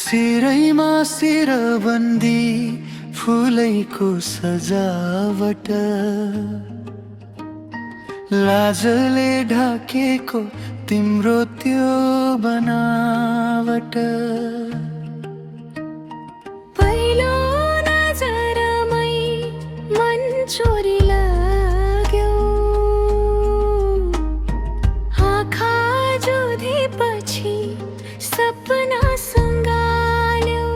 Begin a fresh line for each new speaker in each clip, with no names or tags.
सिरैमा सिरबन्दी फुलैको सजावट, लाजले ढाकेको तिम्रो त्यो बनावट।
पहिलो नजरमै मन चोरी लाग्यो, आँखा जुधेपछि सपना सँगाल्यो।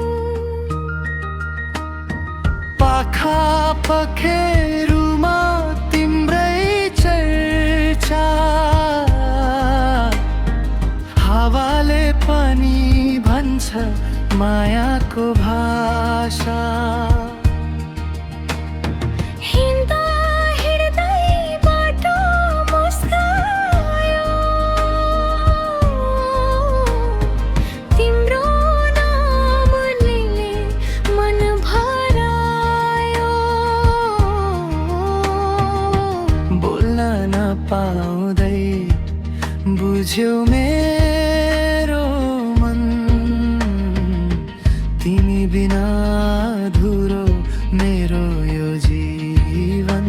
पाखा पखेरुमा तिम्रै चर्चा, हावाले पनि भन्छ मायाको भाषा।
हिँड्दा हिँड्दै बाटो मुस्कायो, तिम्रो नामले मन भरायो।
बोल्न नपाउँदै बुझ्यौ मेरो मन, तिमी बिना अधुरो मेरो यो जीवन।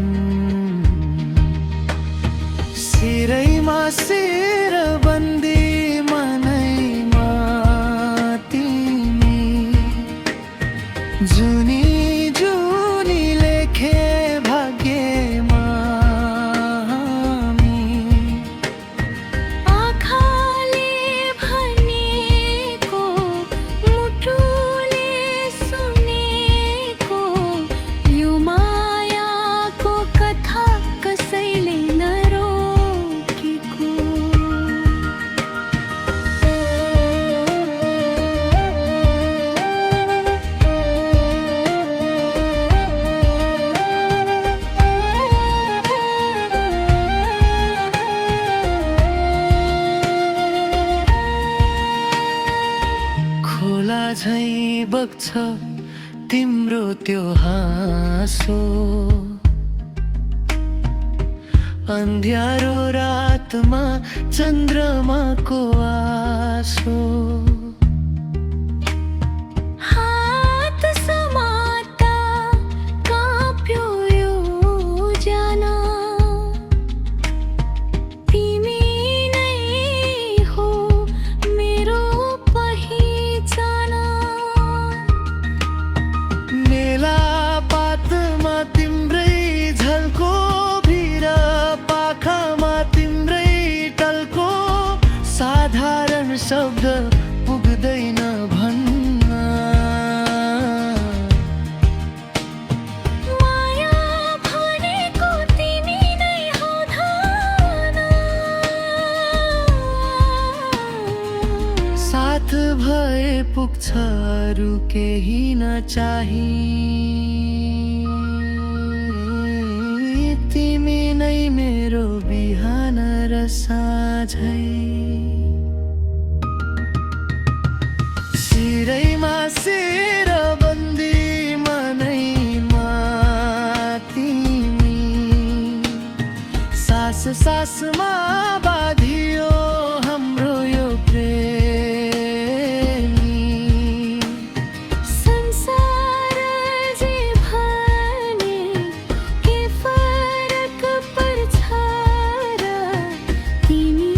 सिरैमा सिरबन्दी मनैमा तिमी, जुनी जुनी लेखे भाग्यमा हामी।
आँखाले भनेको मुटुले सुनेको, यो मायाको कथा कसैले नरोकेको।
खोला झैँ बग्छ तिम्रो त्यो हाँसो, अन्ध्यारो रातमा चन्द्रमाको आसो।
हात समात्दा काँप्यो यो ज्यान, तिमी नै हो मेरो पहिचान।
मेला पातमा तिम्रै झल्को भिर, पाखामा तिम्रै टल्को, साधारण शब्द पुग्दैन भन्न।
माया भनेको तिमी नै हौ धन,
साथ भए पुग्छ अरू केही नचाही। तिमी नै मेरो बिहान र साँझै। सिरैमा सिरबन्दी मनैमा तिमी, सास सासमा बाँधियो हाम्रो यो प्रेमी।
संसार जे भने के फरक पर्छ र, तिमी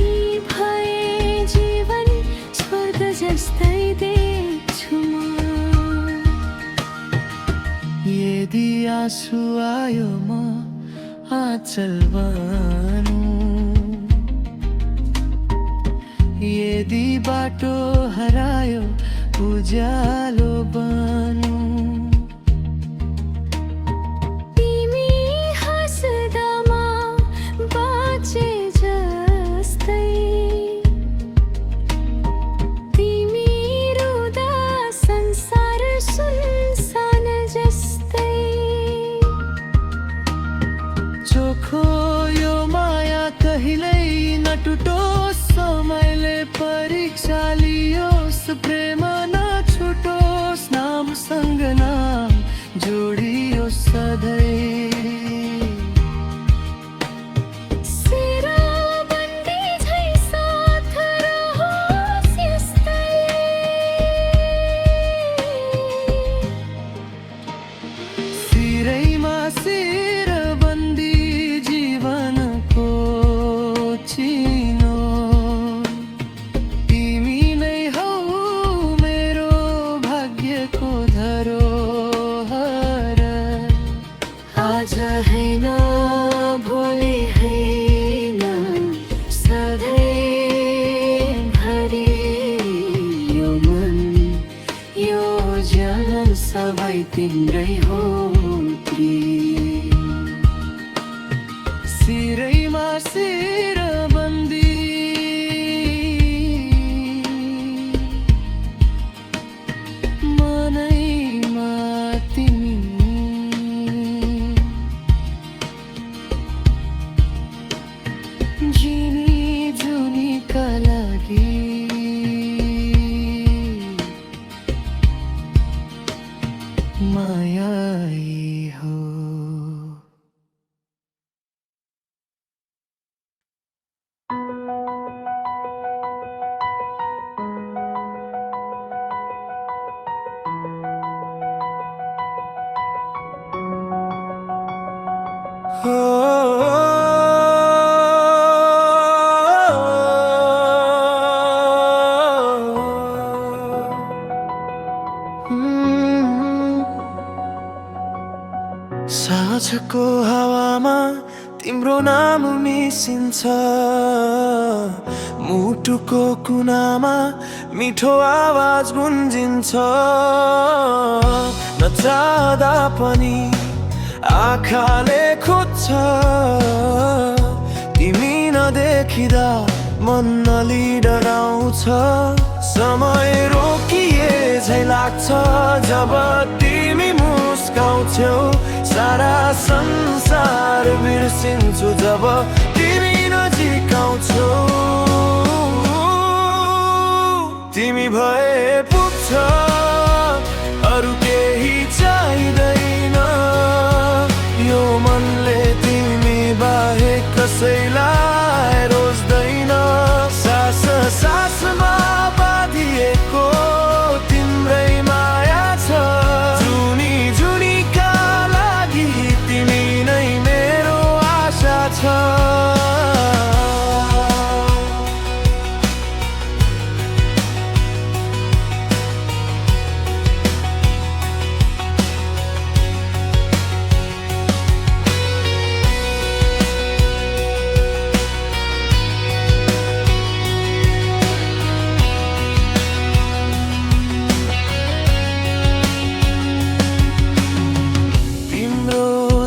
भए जीवन स्वर्ग जस्तै देख्छु म।
यदि आँसु आयो म आँचल बनु, यदि बाटो हरायो उज्यालो बनु।
तिमी हाँस्दामा बाँचे जस्तै, तिमी रुँदा संसार सुनसान जस्तै।
चोखो यो माया कहिल्यै नटुटोस्, समयले परीक्षा लियोस्, प्रेम नछुटोस्, नामसँग सबै तिम्रै हो प्रिय सिरैमा सिर बन्दी मनैमा तिमी जिनी जुनीका लागि माया हो। साँझको हावामा तिम्रो नाम मिसिन्छ मुटुको कुनामा मिठो आवाज गुन्जिन्छ नचाहदा पनि आँखाले खोज्छ तिमी नदेखिँदा मन अलि डराउँछ समय रोकिए झै लाग्छ जब तिमी मुस्काउँछौ सारा संसार बिर्सिन्छु जब तिमी नजिक आउँछौ तिमी भए पुग्छ अरू केही चाहिँदैन यो मनले तिमी बाहेक कसैलाई रोज्दैन सास सासमा बाँधिएको तिम्रै माया छ जुनी जुनीका लागि तिमी नै मेरो आशा छ।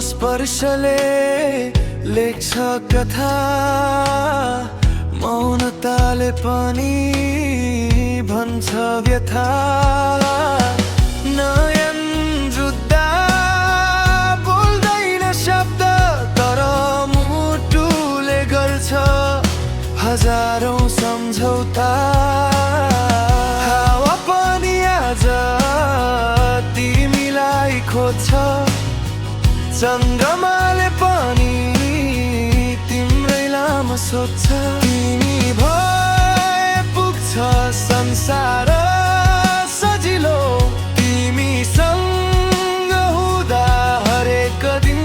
स्पर्शले लेख्छ कथा मौनताले पनि भन्छ व्यथा नयन जुत्दा बोल्दैन शब्द तर मुटुले गर्छ हजारौं सम्झौता हावा पनि आज तिमीलाई खोज्छ चन्द्रमाले पनि तिम्रै नाम सोध्छ तिमी भए पुग्छ संसार सजिलो तिमीसँग हुँदा हरेक दिन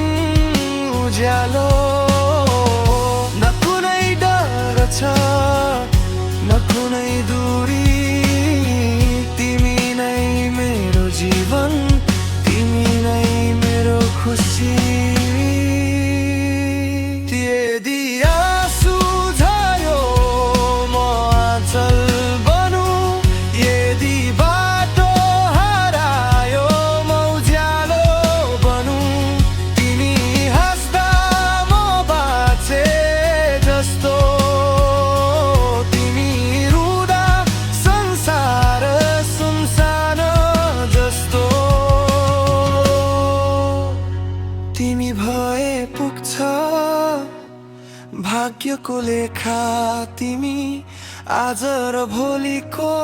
उज्यालो न कुनै डर छ न कुनै दूरी तिमी नै मेरो जीवन तिमी नै मेरो खुसी यदि आँसु झर्यो म आँचल बनूं यदि बाटो हरायो म उज्यालो बनूं तिमी हाँस्दा म बाँचे जस्तो तिमी रुँदा संसार सुनसान जस्तो तिमी भए पुग्छ भाग्यको लेखा तिमी आज र भोलिको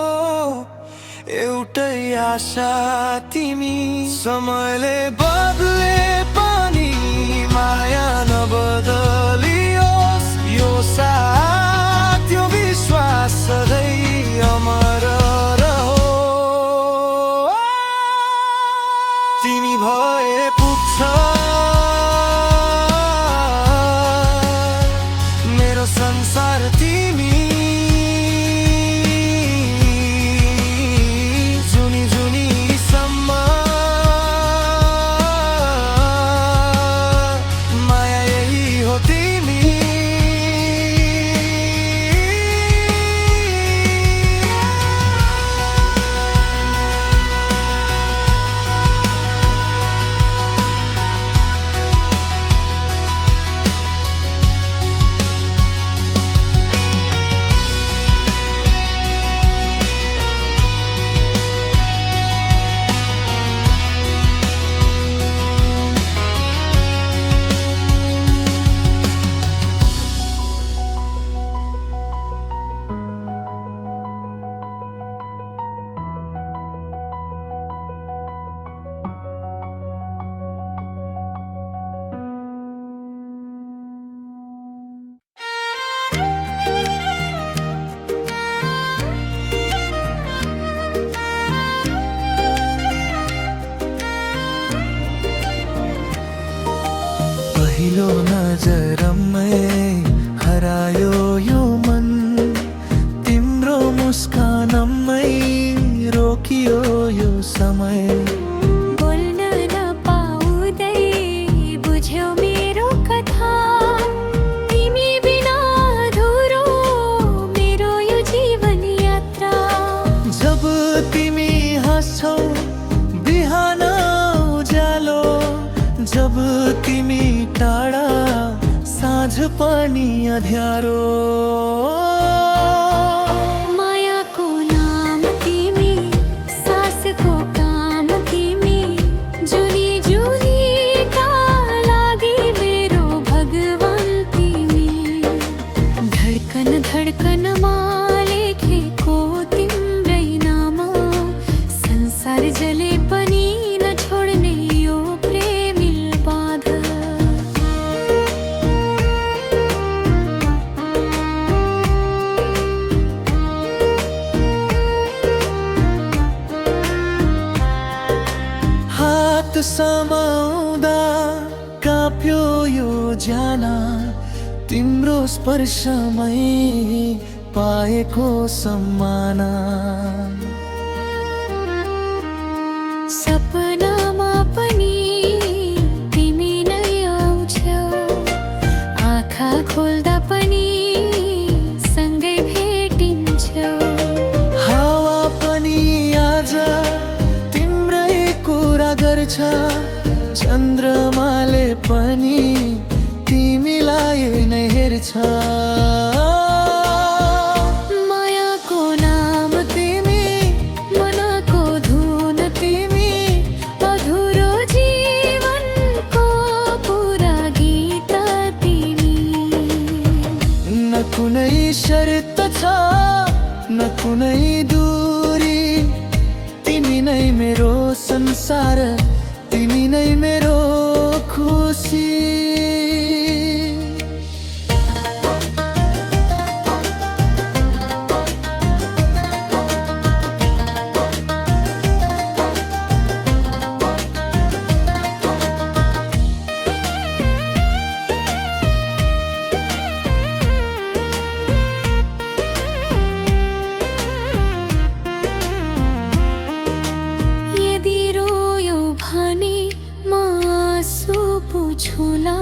एउटै आशा तिमी समयले बदले पनि माया नबदलियोस् यो साथ यो विश्वास सधैँ अमर रहोस् तिमी भए पुग्छ संसार तिमी जुनी जुनी सम्म माया यही हो तिमी नजरमै हरायो यो मन, तिम्रो मुस्कानमै रोकियो यो समय।
बोल्न नपाउँदै बुझ्यौ मेरो कथा, तिमी बिना अधुरो मेरो यो जीवन यात्रा।
जब तिमी हाँस्छौ बिहान उज्यालो, जब तिमी टाढा साँझ पनि अँध्यारो।
मायाको नाम तिमी, सासको काम तिमी, जुनी जुनीका लागि मेरो भगवान तिमी। धडकन धडकनमा लेखेको तिम्रै नाम, संसार जले पनि नछोड्ने यो प्रेमिल बाँध।
हात समाउँदा काप्यो यो ज्याला, तिम्रो स्पर्शमै पाएको सम्मान।
सपनामा पनि तिमी नै आउँछौ, आँखा खोल्दा पनि सँगै भेटिन्छौ।
हावा पनि आज तिम्रै कुरा गर्छ, चन्द्रमाले पनि तिमीलाई नै हेर्छ।
मायाको नाम तिमी, मनको धुन तिमी, अधुरो जीवनको पुरा गीत तिमी।
न कुनै शर्त छ न कुनै दूरी, तिमी नै मेरो संसार, तिमी नै मेरो खुसी।
यदि रोयो भने म आँसु पुछुला,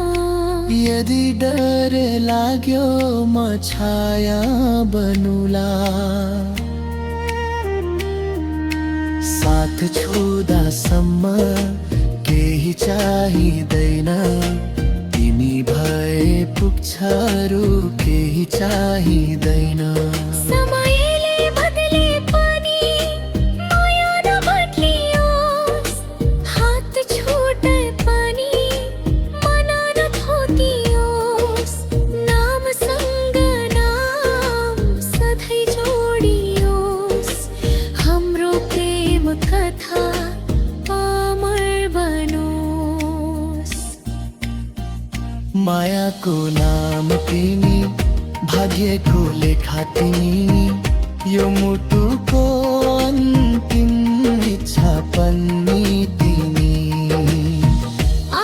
यदि डर लाग्यो म छाया बनुला। साथ छुँदासम्म केही चाहिँदैन, तिमी भए पुग्छ अरू केही चाहिँदैन।
समयले बदले पनि माया नबदलियोस्, हात छुटे पनि मन नथोकियोस्। नामसँग नाम सधैँ जोडियोस्, हाम्रो प्रेम कथा अमर बनोस्।
मायाको नाम तिमी, भाग्यको लेखा तिमी, यो मुटुको अन्तिम इच्छा पनि तिमी।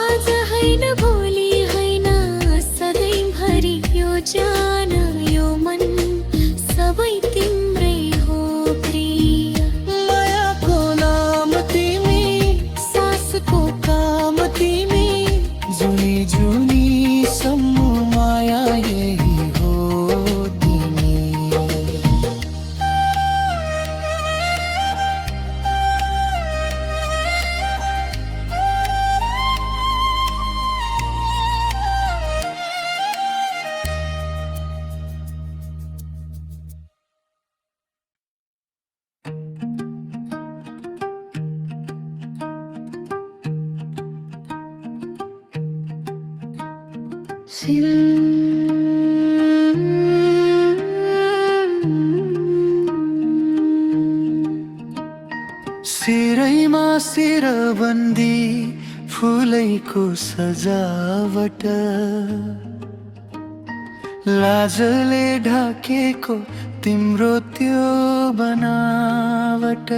आज होइन भोलि होइन सधैँभरि यो जान यो मन सबै तिम्रै हो प्रिय।
मायाको नाम तिमी,
सासको
काम तिमी, जुनी जुनी सम्म माया यही हो तिमी। सिरैमा सिरबन्दी फुलैको सजावट, लाजले ढाकेको तिम्रो त्यो बनावट।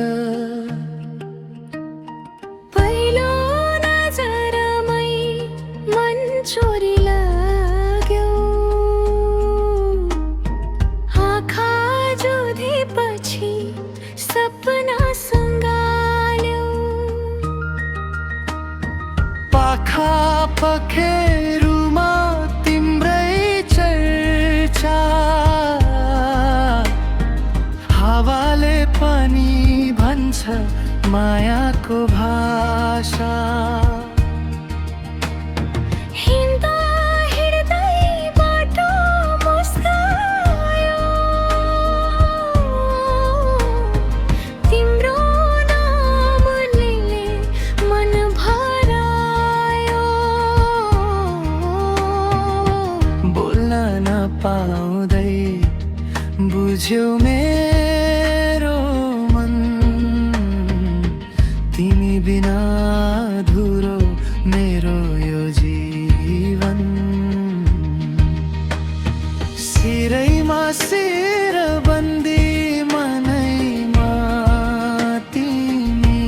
पहिलो नजरमै मन चोरिला सपना सङ्गाल्यौ
पाखा पखेरुमा तिम्रै चर्चा हावाले पनि भन्छ मायाको भाषा
हिँड्दा हिँड्दै बाटो मुस्कायो तिम्रो नामले मन भरायो
बोल्न नपाउँदै बुझ्यौ मेरो मन तिमी बिना अधुरो मेरो यो जीवन सिरैमा सिर बन्दी मनैमा तिमी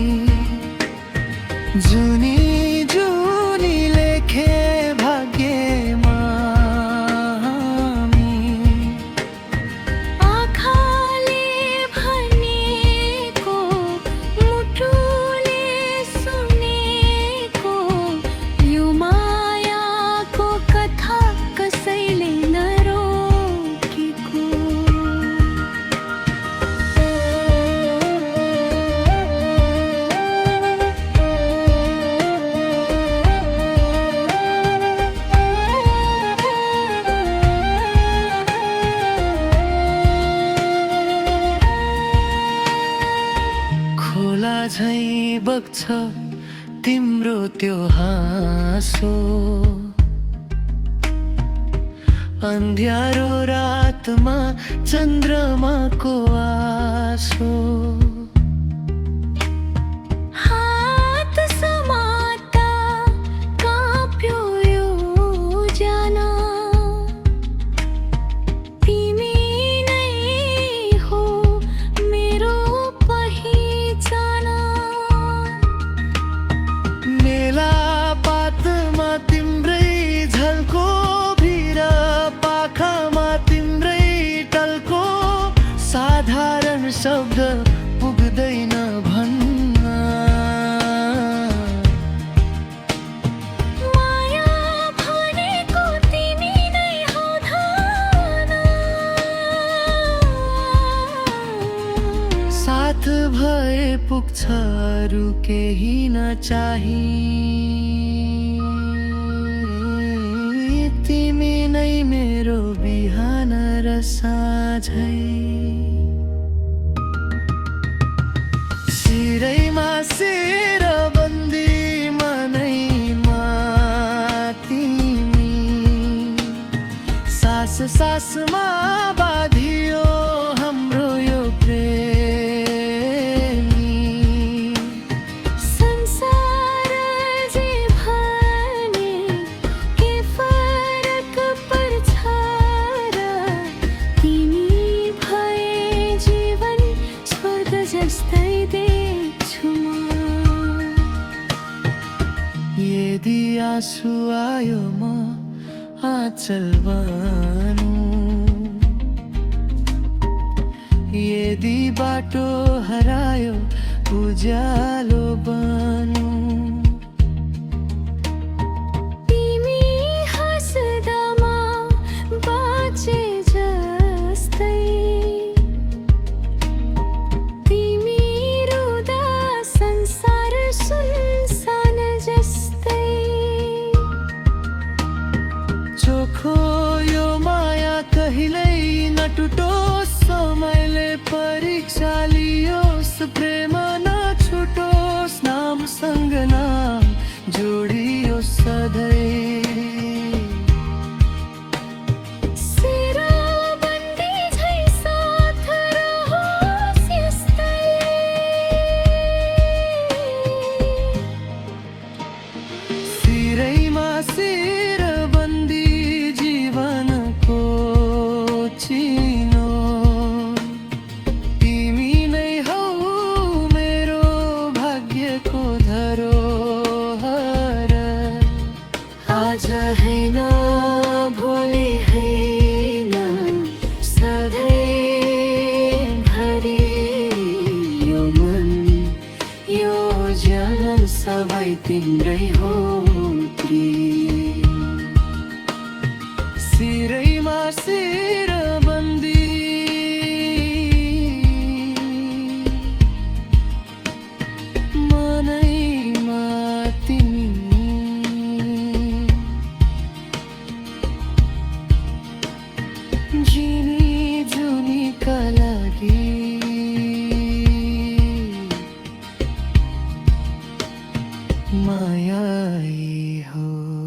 जुनी जुनी लेखे भाग्यमा हामी
आँखाले भनेको मुटुले सुनेको यो मायाको कथा कसैले नरोकेको
खोला झैँ बग्छ तिम्रो त्यो हाँसो अन्ध्यारो रातमा चन्द्रमाको आसो
हात समात्दा काँप्यो यो जाना तिमी नै हो मेरो पहिचाना
मेला पातमा तिम्रै झल्को भिर पाखामा तिम्रै टल्को साधारण शब्द पुग्दैन भन्न
माया भनेको तिमी नै हौ धन
साथ भए पुग्छ अरू केही नचाही तिमी नै मेरो बिहान र साँझै सिरैमा सिर बन्दी मनैमा तिमी सास सासमा बाँधियो हाम्रो यो प्रेमी
संसार जे भने के फरक पर्छ र तिमी भए जीवन स्वर्ग जस्तै देख्छु म
यदि आँसु आयो म आँचल बानु यदि बाटो हरायो उज्यालो बनु
तिमी हाँस्दामा बाँचे जस्तै तिमी रुँदा संसार सुनसान जस्तै
चोखो यो माया कहिल्यै नटुटोस् समयले परीक्षा लियोस् प्रेम नछुटोस् नामसँग सबै तिम्रै हो मूर्ति सिरैमा सिर बन्दी मनैमा तिमी जिनी जुनीका लागि माया हो।